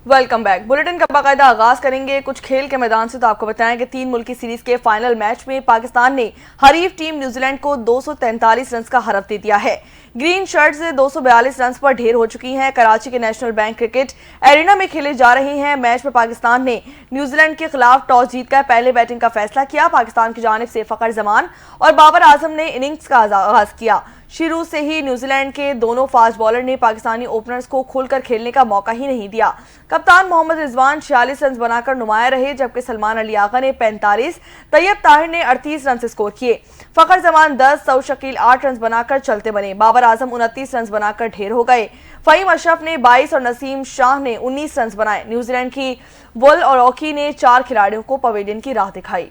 Welcome back. Bulletin का बाकायदा आगाज करेंगे कुछ खेल के मैदान से। तो आपको बताएं कि 3 मुल्की सीरीज के फाइनल मैच में पाकिस्तान ने हरीफ टीम न्यूजीलैंड को 243 रन का हरफ दे दिया है। ग्रीन शर्ट से 242 रन पर ढेर हो चुकी हैं। कराची के नेशनल बैंक क्रिकेट एरिना में खेले जा रहे हैं मैच में पाकिस्तान ने न्यूजीलैंड के खिलाफ टॉस जीतकर पहले बैटिंग का फैसला किया। पाकिस्तान की जानिब से फखर जमान और बाबर आजम ने इनिंग्स का आगाज किया। शुरू से ही न्यूजीलैंड के दोनों फास्ट बॉलर ने पाकिस्तानी ओपनर्स को खुलकर खेलने का मौका ही नहीं दिया। कप्तान मोहम्मद रिजवान 46 रन बनाकर नुमाया रहे, जबकि सलमान अली आगा ने 45, तैयब ताहिर ने 38 रन स्कोर किए। फखर जमान 10, सऊद शकील 8 रन बनाकर चलते बने। बाबर आजम 29 रन बनाकर ढेर हो गए। फहीम अशरफ ने 22 और नसीम शाह ने 19 रन बनाए। न्यूजीलैंड की वुल और ओकी ने 4 खिलाड़ियों को पवेलियन की राह दिखाई।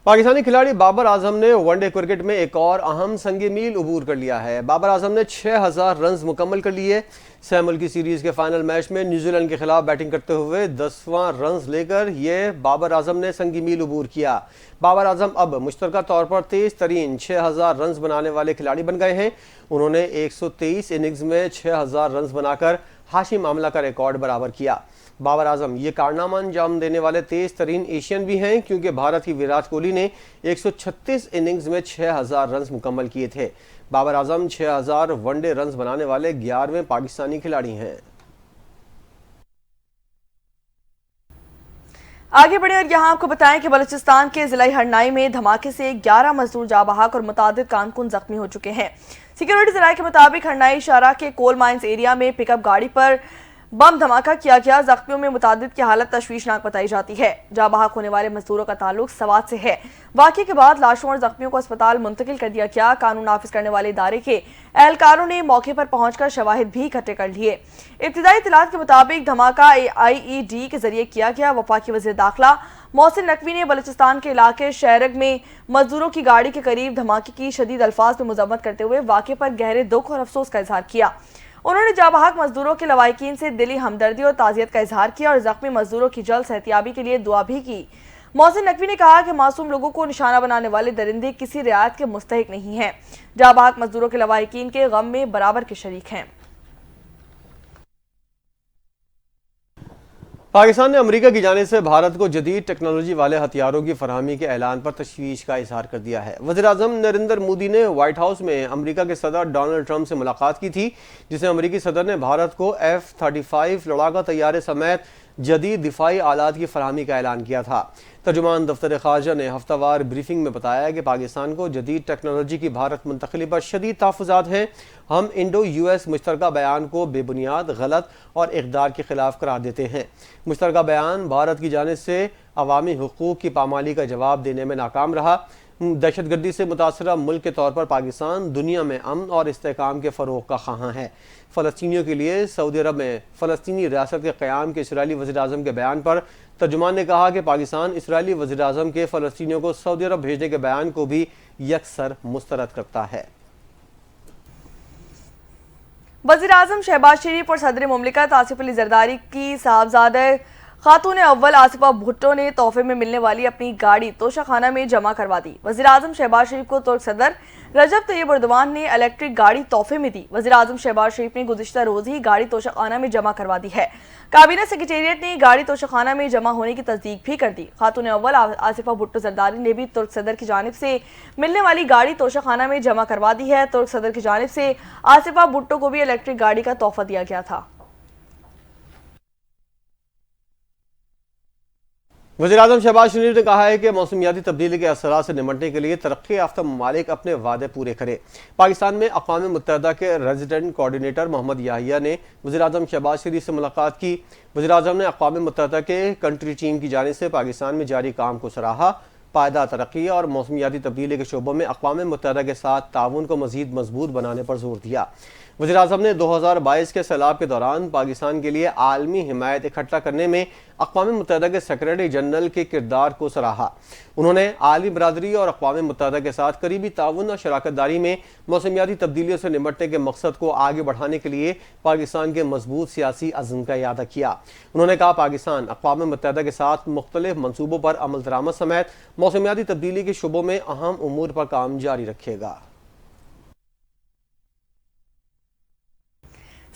पाकिस्तानी खिलाड़ी बाबर आजम ने वनडे क्रिकेट में एक और अहम संग मील अबूर कर लिया है। बाबर आजम ने 6000 रन मुकम्मल कर लिए। 6 मुल्की सीरीज के फाइनल मैच में न्यूजीलैंड के खिलाफ बैटिंग करते हुए 10वां रन लेकर ये बाबर आजम ने संग मील अबूर किया। बाबर आजम अब मुश्तरका तौर पर तेज तरीन 6000 रन बनाने वाले खिलाड़ी बन गए हैं। उन्होंने 123 इनिंग्स में 6000 रन बनाकर हाशिम आमला का रिकॉर्ड बराबर किया। बाबर आजम ये कारनामा अंजाम देने वाले तेज तरीन एशियन भी हैं, क्योंकि भारत की विराट कोहली ने 136 इनिंग्स में 6000 रन मुकम्मल किए थे। बाबर आजम 6000 वनडे रन बनाने वाले 11वें पाकिस्तानी खिलाड़ी हैं। आगे बढ़े और यहाँ आपको बताएं कि बलूचिस्तान के जिला हरनाई में धमाके से 11 मजदूर जाँ बहक और मुतादिद कारकुन जख्मी हो चुके हैं। सिक्योरिटी जराये के मुताबिक हरनाई शारा के कोल माइंस एरिया में पिकअप गाड़ी पर बम धमाका किया गया। जख्मियों में मुतादिद की हालत तशवीशनाक बताई जाती है। जाँ बहक होने वाले मजदूरों का ताल्लुक सवात से है। वाक़े के बाद लाशों और जख्मियों को अस्पताल मुंतकिल कर दिया गया। कानून नाफिज करने वाले इदारे के एहलकारों ने मौके पर पहुंचकर शवाहिद भी इकट्ठे कर लिए। इब्तिदाई इत्तलात के मुताबिक धमाका IED के जरिए किया गया। वफाकी वज़ीर दाखिला मोहसिन नकवी ने बलूचिस्तान के इलाके शहरग में मजदूरों की गाड़ी के करीब धमाके की शदीद अल्फाज में मजम्मत करते हुए वाक़े पर गहरे दुख और अफसोस का इजहार किया। उन्होंने जाँ बहक मजदूरों के लवाहिकीन से दिली हमदर्दी और ताज़ियत का इजहार किया और जख्मी मजदूरों की जल्द सेहतियाबी के लिए दुआ भी की। मोहसिन नकवी ने कहा कि मासूम लोगों को निशाना बनाने वाले दरिंदे किसी रियायत के मुस्तहिक नहीं हैं। जाँ बहक मजदूरों के लवाहिकीन के गम में बराबर के शरीक हैं। पाकिस्तान ने अमेरिका की जानिब से भारत को जदीद टेक्नोलॉजी वाले हथियारों की फरहमी के ऐलान पर तशवीश का इजहार कर दिया है। वज़ीर-ए-आज़म नरेंद्र मोदी ने व्हाइट हाउस में अमेरिका के सदर डोनाल्ड ट्रंप से मुलाकात की थी, जिसे अमेरिकी सदर ने भारत को F-35 लड़ाका तैयारे समेत जदीद दिफाई आलात की फरहमी का ऐलान किया था। तर्जुमान दफ्तर खारजा ने हफ्तावार ब्रीफिंग में बताया कि पाकिस्तान को जदीद टेक्नोलॉजी की भारत मुंतकली पर शदीद तहफ़्फ़ुज़ात हैं। हम इंडो US मुश्तरका बयान को बेबुनियाद, गलत और इक़दार के खिलाफ करार देते हैं। मुश्तरका बयान भारत की जानिब से अवामी हुकूक़ की पामाली का जवाब देने में नाकाम रहा। दहशतगर्दी से मुतासरा मुल्क के तौर पर पाकिस्तान दुनिया में अमन और इस्तेहकाम के फ़रोग़ का ख़्वाहां है। फ़लस्तीनियों के लिए सऊदी अरब में फ़लस्तीनी रियासत के क़याम के इसराइली वज़ीर-ए-आज़म के बयान पर तर्जुमान ने कहा कि पाकिस्तान इसराइली वज़ीर-ए-आज़म के फ़लस्तीनियों को सऊदी अरब भेजने के बयान को भी यकसर मुस्तरद करता है। वज़ीर-ए-आज़म शहबाज शरीफ और सदर मुमलिकत आसिफ अली जरदारी की साहबजादा खातून अव्वल आसिफा भुट्टो ने तोहफे में मिलने वाली अपनी गाड़ी तोशाखाना में जमा करवा दी। वज़ीर-ए-आज़म शहबाज शरीफ को तुर्क सदर रजब तैयब एर्दोगान ने इलेक्ट्रिक गाड़ी तोहफे में दी। वज़ीर-ए-आज़म शहबाज शरीफ ने गुज़िश्ता रोज ही गाड़ी तोशाखाना में जमा करवा दी है। काबीना सेक्रेटेरिएट ने गाड़ी तोशाखाना में जमा होने की तस्दीक भी कर दी। खातून अव्वल आसिफा भुट्टो जरदारी ने भी तुर्क सदर की जानिब से मिलने वाली गाड़ी तोशाखाना में जमा करवा दी है। तुर्क सदर की जानिब से आसिफा भुट्टो को भी इलेक्ट्रिक गाड़ी का तोहफा दिया गया था। वज़ीर-ए-आज़म शहबाज शरीफ ने कहा है कि मौसमियाती तब्दीली के असरात से निमटने के लिए तरक्की याफ्ता ममालिक अपने वादे पूरे करें। पाकिस्तान में अक़वाम मुत्तहिदा के रेजिडेंट कोऑर्डिनेटर मोहम्मद याहिया ने वज़ीर-ए-आज़म शहबाज शरीफ से मुलाकात की। वज़ीर-ए-आज़म ने अक़वाम मुत्तहिदा के कंट्री टीम की जानिब से पाकिस्तान में जारी काम को सराहा। पायदार तरक्की और मौसमियाती तब्दीली के शोबों में अक़वाम मुत्तहिदा के साथ ताउन को मज़ीद मजबूत बनाने पर जोर दिया। वज़ीर-ए-आज़म ने 2022 के सैलाब के दौरान पाकिस्तान के लिए आलमी हिमायत इकट्ठा करने में अक़वाम मुत्तहिदा के सेक्रेटरी जनरल के किरदार को सराहा। उन्होंने आलमी बरादरी और अक़वाम मुत्तहिदा के साथ करीबी ताउन और शराकत दारी में मौसमियाती तब्दीलियों से निपटने के मकसद को आगे बढ़ाने के लिए पाकिस्तान के मजबूत सियासी अज़्म का इयादा किया। उन्होंने कहा पाकिस्तान अक़वाम मुत्तहिदा के साथ मुख्तलिफ मनसूबों पर अमल दरामद समेत मौसमियाती तब्दीली के शुबों में अहम उमूर पर काम जारी रखेगा।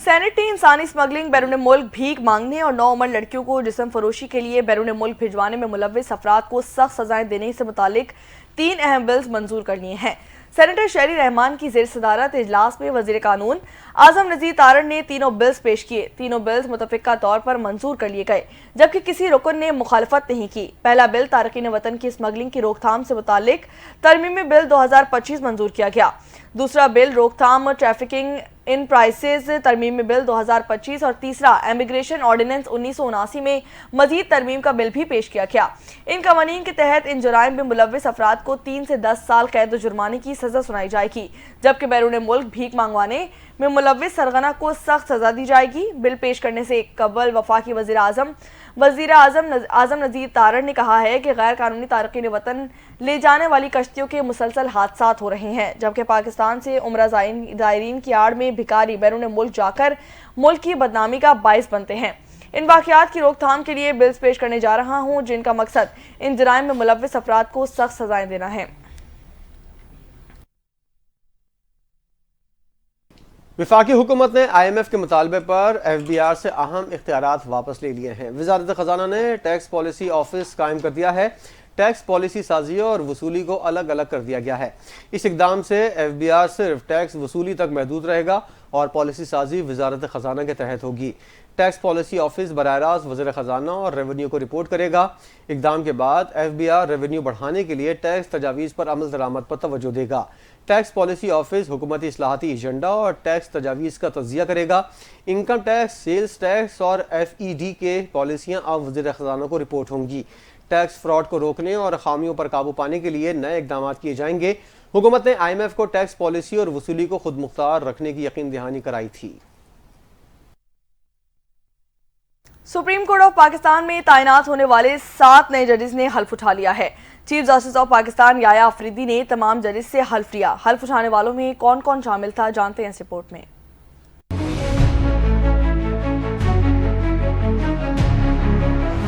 सेनेट ने इंसानी स्मगलिंग, बैरून मुल्क भीख मांगने और 9 उम्र लड़कियों को जिस्म फरोशी के लिए बैरून मुल्क भिजवाने में मुलव्विस अफराद को सख्त सजाएं देने से मुतालिक 3 अहम बिल्स मंजूर कर लिए हैं। सेनेटर शहरी रहमान की जेर सदारत इजलास में वजीर कानून आजम नजीर तारण ने तीनों बिल्स पेश किए। तीनों बिल्स मुतफिका तौर पर मंजूर कर लिए गए, जबकि किसी रुकन ने मुखालफत नहीं की। पहला बिल तारकीन वतन की स्मगलिंग की रोकथाम से मुतालिक तरमीमी बिल 2025 मंजूर किया गया। दूसरा बिल रोकथाम ट्रैफिकिंग इन प्राइसेस तरमीमी बिल 2025 और तीसरा इमिग्रेशन ऑर्डिनेंस 1979 में मजीद तरमीम का बिल भी पेश किया गया। इन कवानीन के तहत इन जुराइम में मुलव्विस अफराद को 3 से 10 साल कैद व जुर्माने की सजा सुनाई जाएगी, जबकि बैरून मुल्क भीख मंगवाने में मुलव्विस सरगना को सख्त सजा दी जाएगी। बिल पेश करने से कबल वफाकी वजीर आजम नजीर तारण ने कहा है कि गैर कानूनी तारकीन वतन ले जाने वाली कश्तियों के मुसलसल हादसात हो रहे हैं, जबकि पाकिस्तान से उम्रा ज़ायरीन की आड़ में भिखारी बैरून मुल्क जाकर मुल्क की बदनामी का बाइस बनते हैं। इन वाक़यात की रोकथाम के लिए बिल्स पेश करने जा रहा हूँ, जिनका मकसद इन जुराइम में मुलव्विस अफराद को सख्त सजाएं देना है। वफाकी हुकूमत ने IMF के मुतालबे पर FBR से अहम इख्तियारात वापस ले लिए हैं। वजारत खजाना ने टैक्स पॉलिसी ऑफिस कायम कर दिया है। टैक्स पॉलिसी साजी और वसूली को अलग अलग कर दिया गया है। इस इकदाम से FBR सिर्फ टैक्स वसूली तक महदूद रहेगा और पॉलिसी साजी वजारत खजाना के तहत होगी। टैक्स पॉलिसी ऑफिस बराह रास्त वज़ीर ख़जाना और रेवेन्यू को रिपोर्ट करेगा। इकदाम के बाद FBR रेवेन्यू बढ़ाने के लिए टैक्स तजावीज़ पर अमल दरामद पर तवज्जो देगा। टैक्स पॉलिसी ऑफिस हुकूमती इस्लाहाती एजेंडा और टैक्स तजावीज़ का तज्जिया करेगा। इनकम टैक्स, सेल्स टैक्स और FED के पॉलिसियाँ अब वज़ीर ख़जाना को रिपोर्ट होंगी। टैक्स फ्रॉड को रोकने और खामियों पर काबू पाने के लिए नए इकदाम किए जाएंगे। हुकूमत ने IMF को टैक्स पॉलिसी और वसूली को खुद मुख्तार रखने की यकीन दहानी कराई थी। सुप्रीम कोर्ट ऑफ पाकिस्तान में तैनात होने वाले 7 नए जजेस ने हल्फ उठा लिया है। Chief justice of Pakistan Yahya Afridi ने तमाम जजेस से हल्फ लिया। हल्फ उठाने वालों में कौन कौन शामिल था, जानते हैं इस रिपोर्ट में।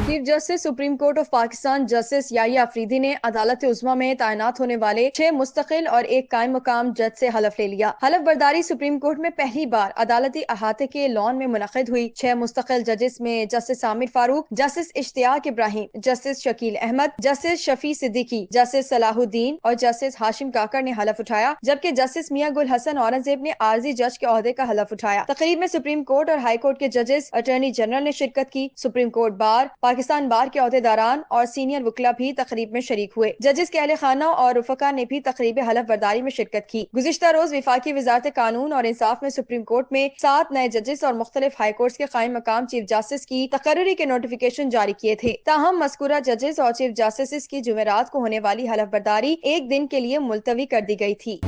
Chief justice supreme court of Pakistan justice Yahya Afridi ने अदालत उज़्मा में तैनात होने वाले 6 मुस्तकिल और 1 कायम मकाम जज से हलफ ले लिया। हलफ बर्दारी सुप्रीम कोर्ट में पहली बार अदालती अहाते के लॉन में मुनक़िद हुई। 6 मुस्तकिल जजेस में justice Aamir Farooq, justice Ishtiaq Ibrahim, justice Shakeel Ahmed, justice Shafi Siddiqui, justice Salahuddin और जस्टिस हाशिम काकर ने हलफ उठाया, जबकि जस्टिस मियां गुल हसन औरंगजेब ने आर्जी जज के ओहदे का हलफ उठाया। तकरीब में सुप्रीम कोर्ट और हाई कोर्ट के जजेस, अटॉर्नी जनरल ने शिरकत की। सुप्रीम कोर्ट बार, पाकिस्तान बार के ओहदेदारान और सीनियर वकला भी तकरीब में शरीक हुए। जजेस के अहले खाना और रुफका ने भी तकरीब हलफ बर्दारी में शिरकत की। गुज़िश्ता रोज विफाकी वजारत कानून और इंसाफ में सुप्रीम कोर्ट में 7 नए जजेस और मुख्तलिफ हाई कोर्ट के कायम मकाम चीफ जस्टिस की तकर्री के नोटिफिकेशन जारी किए थे। ताहम मज़कूरा जजेस और चीफ जस्टिस की जुमेरात को होने वाली हलफ बर्दारी 1 दिन के लिए मुलतवी कर दी गई थी।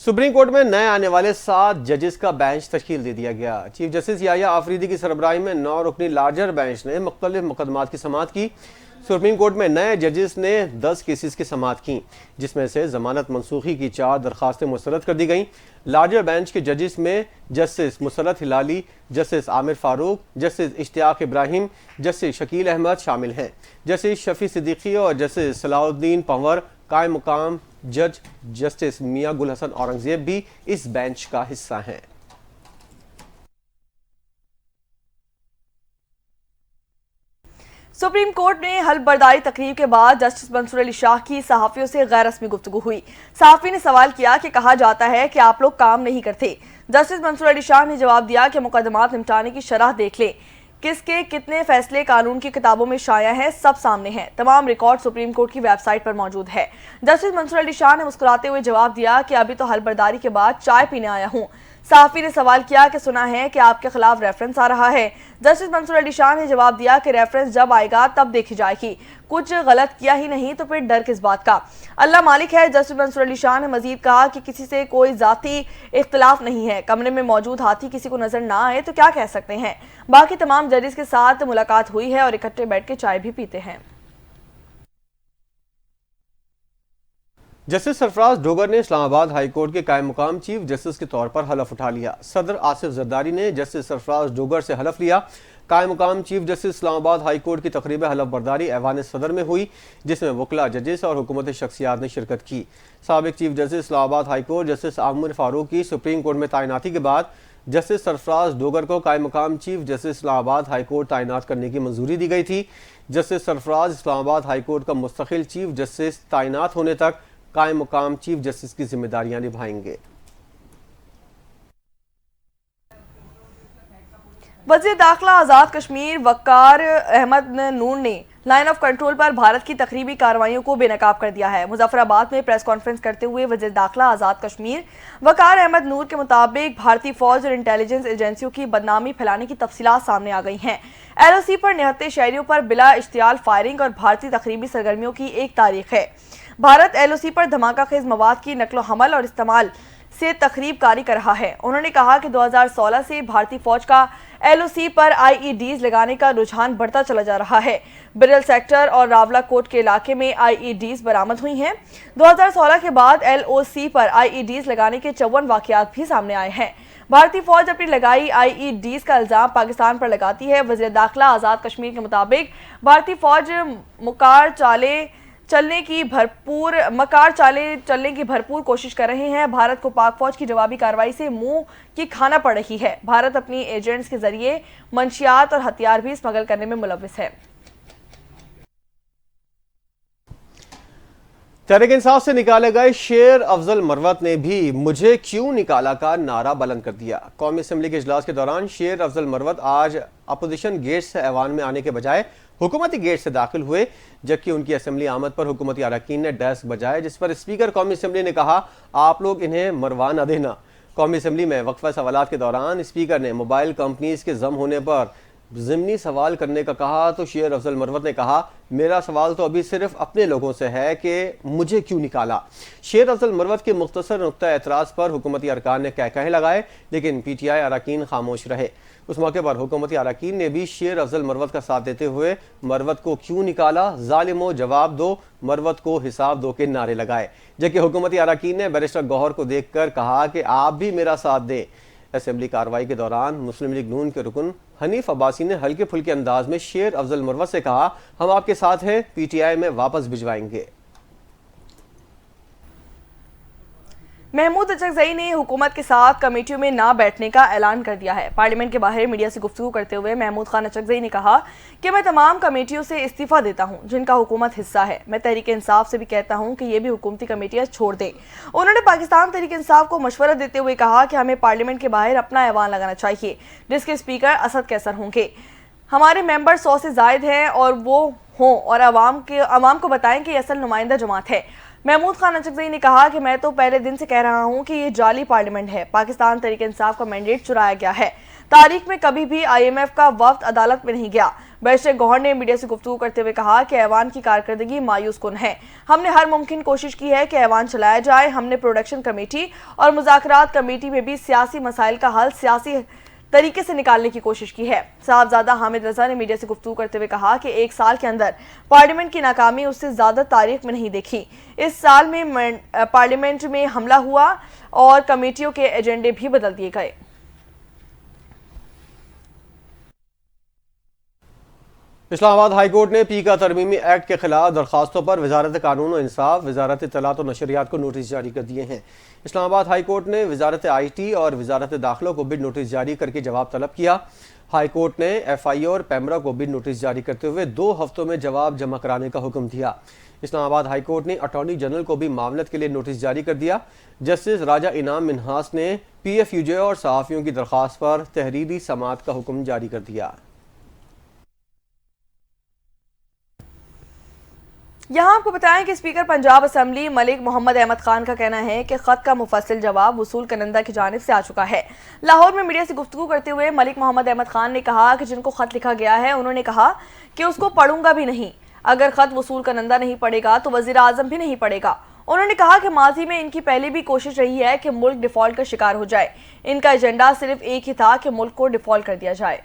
सुप्रीम कोर्ट में नए आने वाले 7 जजेस का बेंच तश्कील दे दिया गया। चीफ जस्टिस याया अफरीदी की सरबराही में 9 रुकनी लार्जर बेंच ने मुख्तलिफ मुकदमात की समाअत की। सुप्रीम कोर्ट में नए जजेस ने 10 केसेस की समाअत की, जिसमें से जमानत मनसूखी की 4 दरखास्तें मुस्तरद कर दी गईं। लार्जर बेंच के जजेस में justice Musarrat Hilali, justice Aamir Farooq, justice Ishtiaq Ibrahim, justice Shakeel Ahmed शामिल हैं। जस्टिस शफी सिद्दीकी और जस्टिस सलाहुद्दीन पंवर कायम मुकाम जज जस्टिस मियां गुल हसन औरंगजेब भी इस बेंच का हिस्सा हैं। सुप्रीम कोर्ट में हल्फ बर्दारी तकरीब के बाद जस्टिस मंसूर अली शाह की सहाफियों से गैर रस्मी गुफ्तगू हुई। सहाफी ने सवाल किया कि कहा जाता है कि आप लोग काम नहीं करते। जस्टिस मंसूर अली शाह ने जवाब दिया कि मुकदमात निपटाने की शरह देख लें, किसके कितने फैसले कानून की किताबों में शाया है, सब सामने हैं। तमाम रिकॉर्ड सुप्रीम कोर्ट की वेबसाइट पर मौजूद है। जस्टिस मंसूर अली शाह ने मुस्कुराते हुए जवाब दिया कि अभी तो हल्फ बर्दारी के बाद चाय पीने आया हूँ। सहाफी ने सवाल किया कि सुना है कि आपके खिलाफ रेफरेंस आ रहा है। जस्टिस मंसूर अली शाह ने जवाब दिया कि रेफरेंस जब आएगा तब देखी जाएगी, कुछ गलत किया ही नहीं तो फिर डर किस बात का, अल्लाह मालिक है। जस्टिस मंसूर अली शाह ने मजीद कहा कि किसी से कोई जाती इख्तिलाफ नहीं है। कमरे में मौजूद हाथी किसी को नजर ना आए तो क्या कह सकते हैं। बाकी तमाम जजेस के साथ मुलाकात हुई है और इकट्ठे बैठ के चाय भी पीते हैं। जस्टिस सरफराज डोगर ने इस्लामाबाद हाई कोर्ट के कायम मुकाम चीफ जस्टिस के तौर पर हलफ उठा लिया। सदर आसिफ जरदारी ने जस्टिस सरफराज डोगर से हलफ लिया। कायम मुकाम chief justice Islamabad high court की तकरीब हलफ बर्दारी ऐवान सदर में हुई, जिसमें वकला, जजेस और हुकूमती शख्सियात ने शिरकत की। साबिक chief justice Islamabad high court justice Aamir Farooq की सुप्रीम कोर्ट में तैनाती के बाद जस्टिस सरफराज डोगर को कायम मुकाम chief justice Islamabad high court तैनात करने की मंजूरी दी गई थी। Justice Sarfaraz Islamabad high court का मुस्तकिल चीफ जस्टिस तैनात होने तक कायम मुकाम चीफ जस्टिस की जिम्मेदारियां निभाएंगे। वज़ीर दाखिला आज़ाद कश्मीर वक़ार अहमद नूर ने लाइन ऑफ कंट्रोल पर भारत की तकरीबी कार्रवाइयों को बेनकाब कर दिया है। मुजफ्फराबाद में प्रेस कॉन्फ्रेंस करते हुए वज़ीर दाखिला आज़ाद कश्मीर वक़ार अहमद नूर के मुताबिक भारतीय फौज और इंटेलिजेंस एजेंसियों की बदनामी फैलाने की तफसीलात सामने आ गई हैं। LOC पर निहत्ते शहरियों पर बिला इश्तियाल फायरिंग और भारतीय तकरीबी सरगर्मियों की एक तारीख है। भारत LOC पर धमाका खेज मवाद की नकलो हमल और इस्तेमाल से तकरीब कारी कर रहा है। उन्होंने कहा कि 2016 से भारतीय फौज का LOC पर IEDs लगाने का रुझान बढ़ता चला जा रहा है। बिरल सेक्टर और रावला कोट के इलाके में IEDs बरामद हुई हैं। 2016 के बाद LOC पर IEDs लगाने के 54 वाकयात भी सामने आए हैं। भारतीय फौज अपनी लगाई IEDs का इल्जाम पाकिस्तान पर लगाती है। वज़ीर दाखिला आज़ाद कश्मीर के मुताबिक भारतीय फौज मकार चाले चलने की भरपूर कोशिश कर रहे हैं। भारत को पाक फौज की जवाबी कार्रवाई से मुंह की खाना पड़ रही है। भारत अपनी एजेंट्स के जरिए मंशियात और हथियार भी स्मगल करने में मुलव्विस है। तहरीक इंसाफ से निकाले गए शेर अफजल मरवत ने भी मुझे क्यों निकाला का नारा बुलंद कर दिया। कौमी असम्बली के इजलास के दौरान शेर अफजल मरवत आज अपोजिशन गेट से ऐवान में आने के बजाय हुकूमती गेट से दाखिल हुए, जबकि उनकी असम्बली आमद पर हुकूमती अरकान ने डेस्क बजाए, जिस पर स्पीकर कौमी असम्बली ने कहा, आप लोग इन्हें मरवा न देना। कौमी असम्बली में वक्फा सवालात के दौरान स्पीकर ने मोबाइल कंपनीज के जम होने पर ज़िमनी सवाल करने का कहा तो शेर अफजल मरवत ने कहा, मेरा सवाल तो अभी सिर्फ अपने लोगों से है कि मुझे क्यों निकाला। शेर अफजल मरवत के मुख्तसर नुक्ता एतराज़ पर हुकूमती अरकान ने कहे लगाए, लेकिन PTI अरकान खामोश रहे। उस मौके पर हुकूमती अरकान ने भी शेर अफजल मरवत का साथ देते हुए मरवत को क्यों निकाला, जालिमो जवाब दो, मरवत को हिसाब दो के नारे लगाए, जबकि हुकूमती अरकान ने बैरिस्टर गौहर को देख कर कहा कि आप भी मेरा साथ दें। असेंबली कार्रवाई के दौरान मुस्लिम लीग नून के रुकन हनीफ अब्बासी ने हल्के फुल्के अंदाज में शेर अफजल मरवत से कहा, हम आपके साथ हैं, PTI में वापस भिजवाएंगे। महमूद अचकजई ने हुकूमत के साथ कमेटियों में ना बैठने का ऐलान कर दिया है। पार्लियामेंट के बाहर मीडिया से गुफ्तगू करते हुए महमूद खान अचकजई ने कहा कि मैं तमाम कमेटियों से इस्तीफा देता हूं जिनका हुकूमत हिस्सा है। मैं तहरीक इंसाफ से भी कहता हूं कि ये भी हुकूमती कमेटियां छोड़ दें। उन्होंने पाकिस्तान तहरीक इंसाफ को मशवरा देते हुए कहा कि हमें पार्लियामेंट के बाहर अपना ऐवान लगाना चाहिए, जिसके स्पीकर असद कैसर होंगे। हमारे मेंबर 100 से जायद हैं और वो हों और अवाम को बताएं कि असल नुमाइंदा जमात है। महमूद खान अचकजई ने कहा कि मैं तो पहले दिन से कह रहा हूं कि ये जाली पार्लियामेंट है। पाकिस्तान तहरीक इंसाफ का मैंडेट चुराया गया है। तारीख में कभी भी IMF का वफ्द अदालत में नहीं गया। बैरिस्टर गौहर ने मीडिया से गुफ्तगू करते हुए कहा कि ऐवान की कारकर्दगी मायूस कुन है। हमने हर मुमकिन कोशिश की है कि ऐवान चलाया जाए। हमने प्रोडक्शन कमेटी और मुज़ाकरात कमेटी में भी सियासी मसाइल का हल सियासी तरीके से निकालने की कोशिश की है। साहबजादा हामिद रजा ने मीडिया से गुफ्तगू करते हुए कहा कि एक साल के अंदर पार्लियामेंट की नाकामी उससे ज्यादा तारीख में नहीं देखी। इस साल में पार्लियामेंट में हमला हुआ और कमेटियों के एजेंडे भी बदल दिए गए। इस्लामाबाद हाई कोर्ट ने पीका तरमीमी एक्ट के खिलाफ दरखास्तों पर वजारत कानून और इंसाफ, वजारत इत्तलात और नशरियात को नोटिस जारी कर दिए हैं। इस्लामाबाद हाई कोर्ट ने वजारत IT और वजारत दाखिला को भी नोटिस जारी करके जवाब तलब किया। हाई कोर्ट ने FI और पैमरा को भी नोटिस जारी करते हुए 2 हफ्तों में जवाब जमा कराने का हुक्म दिया। इस्लामाबाद हाई कोर्ट ने अटॉर्नी जनरल को भी मामलत के लिए नोटिस जारी कर दिया। जस्टिस राजा इनाम मिन्हास ने PFUJ और सहाफ़ियों की दरख्वास्त पर तहरीरी समाअत का हुक्म जारी कर दिया। यहाँ आपको बताएं कि स्पीकर पंजाब असम्बली मलिक मोहम्मद अहमद खान का कहना है कि खत का मुफस्सिल जवाब वसूल कनंदा की जानिब से आ चुका है। लाहौर में मीडिया से गुफ्तगू करते हुए मलिक मोहम्मद अहमद खान ने कहा कि जिनको खत लिखा गया है उन्होंने कहा कि उसको पढ़ूंगा भी नहीं। अगर खत वसूल कनंदा नहीं पढ़ेगा तो वजीर आजम भी नहीं पढ़ेगा। उन्होंने कहा कि माजी में इनकी पहले भी कोशिश रही है कि मुल्क डिफॉल्ट का शिकार हो जाए। इनका एजेंडा सिर्फ एक ही था कि मुल्क को डिफॉल्ट कर दिया जाए।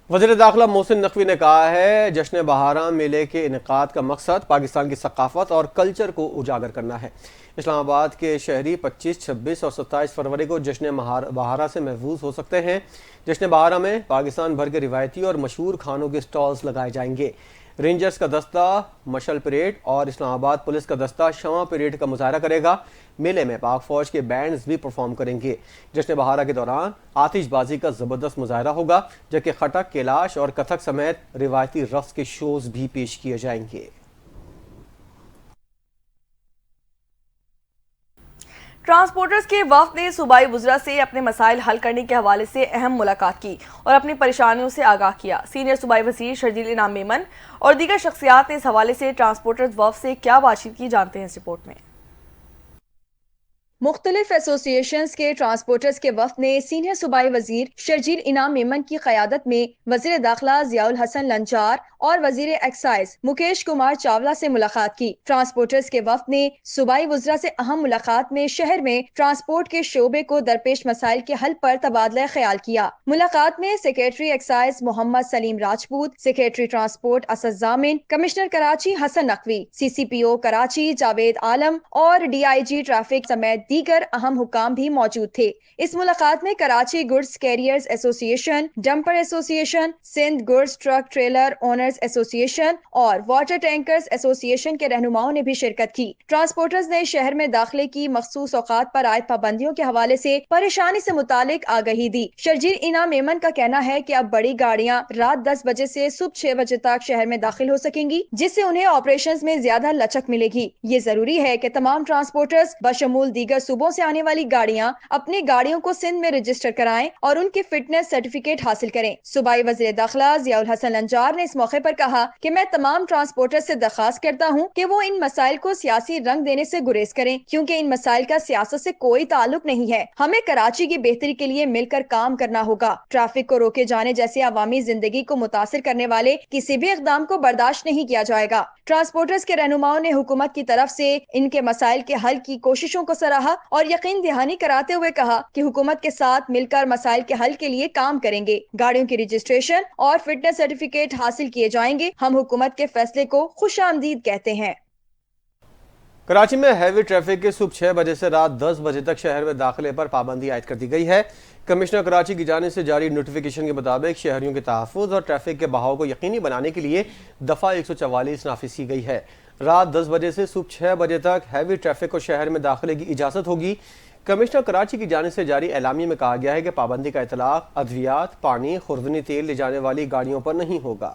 वज़ीर दाखिला मोहसिन नकवी ने कहा है जश्न बहारा मेले के इनेकाद का मकसद पाकिस्तान की सकाफत और कल्चर को उजागर करना है। इस्लामाबाद के शहरी 25, 26 और 27 फरवरी को जश्न बहारा से महफूज हो सकते हैं। जश्न बहारा में पाकिस्तान भर के रिवायती और मशहूर खानों के स्टॉल्स लगाए जाएंगे। रेंजर्स का दस्ता मशल परेड और इस्लामाबाद पुलिस का दस्ता शमा परेड का मुजाहरा करेगा। मेले में पाक फौज के बैंड्स भी परफॉर्म करेंगे। जश्न बहारा के दौरान आतिशबाजी का जबरदस्त मुजाहरा होगा, जबकि खटक, कैलाश और कथक समेत रिवायती रक्स के शोज भी पेश किए जाएंगे। ट्रांसपोर्टर्स के वफ्द ने सूबाई वुज़रा से अपने मसाइल हल करने के हवाले से अहम मुलाकात की और अपनी परेशानियों से आगाह किया। सीनियर सूबाई वज़ीर शर्जील इनाम मेमन और दीगर शख्सियात ने इस हवाले से ट्रांसपोर्टर्स वफ्द से क्या बातचीत की, जानते हैं इस रिपोर्ट में। मुख्तलिफ एसोसिएशंस के ट्रांसपोर्टर्स के वफ्द ने सीनियर सूबाई वजीर शर्जील इनाम मेमन की क़यादत में वज़ीर दाखिला ज़ियाउल हसन लंचार और वज़ीर एक्साइज मुकेश कुमार चावला से मुलाकात की। ट्रांसपोर्टर्स के वफ्द ने सूबाई वुज़रा से अहम मुलाकात में शहर में ट्रांसपोर्ट के शोबे को दरपेश मसाइल के हल पर तबादला ख्याल किया। मुलाकात में secretary excise Mohammad Saleem Rajput, secretary transport Asad Jamin, commissioner Karachi Hasan Naqvi, CCPO Karachi Javed Alam और DIG ट्रैफिक समेत दीगर अहम हुकाम भी मौजूद थे। इस मुलाकात में Karachi goods carriers association, dumper association, Sindh goods truck trailer owners association और वाटर टैंकर्स एसोसिएशन के रहनुमाओं ने भी शिरकत की। ट्रांसपोर्टर्स ने शहर में दाखिले की मखसूस औकात पर आयद पाबंदियों के हवाले से परेशानी से मुतालिक आगाही दी। शर्जील इनाम मेमन का कहना है कि अब बड़ी गाड़ियां रात 10 बजे से सुबह 6 बजे तक शहर में दाखिल हो सकेंगी, जिससे उन्हें ऑपरेशंस में ज्यादा लचक मिलेगी। ये जरूरी है कि तमाम ट्रांसपोर्टर्स बशमूल दीगर सूबों से आने वाली गाड़ियां अपनी गाड़ियों को सिंध में रजिस्टर कराएं और उनके फिटनेस सर्टिफिकेट हासिल करें। सूबाई वज़ीर दाखिला ज़ियाउल हसन लंचार ने इस मौके पर कहा कि मैं तमाम ट्रांसपोर्टर्स से दरखास्त करता हूं कि वो इन मसाइल को सियासी रंग देने से गुरेज करें, क्योंकि इन मसाइल का सियासत से कोई ताल्लुक नहीं है। हमें कराची की बेहतरी के लिए मिलकर काम करना होगा। ट्रैफिक को रोके जाने जैसे अवामी जिंदगी को मुतासिर करने वाले किसी भी इक़दाम को बर्दाश्त नहीं किया जाएगा। ट्रांसपोर्टर्स के रहनुमाओं ने हुकूमत की तरफ से इनके मसाइल के हल की कोशिशों को सराहा और यकीन दहानी कराते हुए कहा कि हुकूमत के साथ मिलकर मसाइल के हल के लिए काम करेंगे। गाड़ियों की रजिस्ट्रेशन और फिटनेस सर्टिफिकेट हासिल किए जाएंगे। हम हुकूमत के फैसले को खुशामदीद कहते हैं। कराची में हैवी ट्रैफिक के सुबह 6 बजे से रात 10 बजे तक शहर में दाखिले पर पाबंदी आयद कर दी गई है। कमिश्नर कराची की जानिब से जारी नोटिफिकेशन के मुताबिक शहरियों के तहफ़्फ़ुज़ और ट्रैफिक के बहाव को यकीनी बनाने के लिए दफ़ा 144 नाफिज की गई है। रात 10 बजे से सुबह 6 बजे तक हैवी ट्रैफिक को शहर में दाखिले की इजाज़त होगी। कमिश्नर कराची की जानिब से जारी एलामी में कहा गया है कि पाबंदी का इतलाक़ अद्वियात, पानी, खुर्दनी तेल ले जाने वाली गाड़ियों पर नहीं होगा।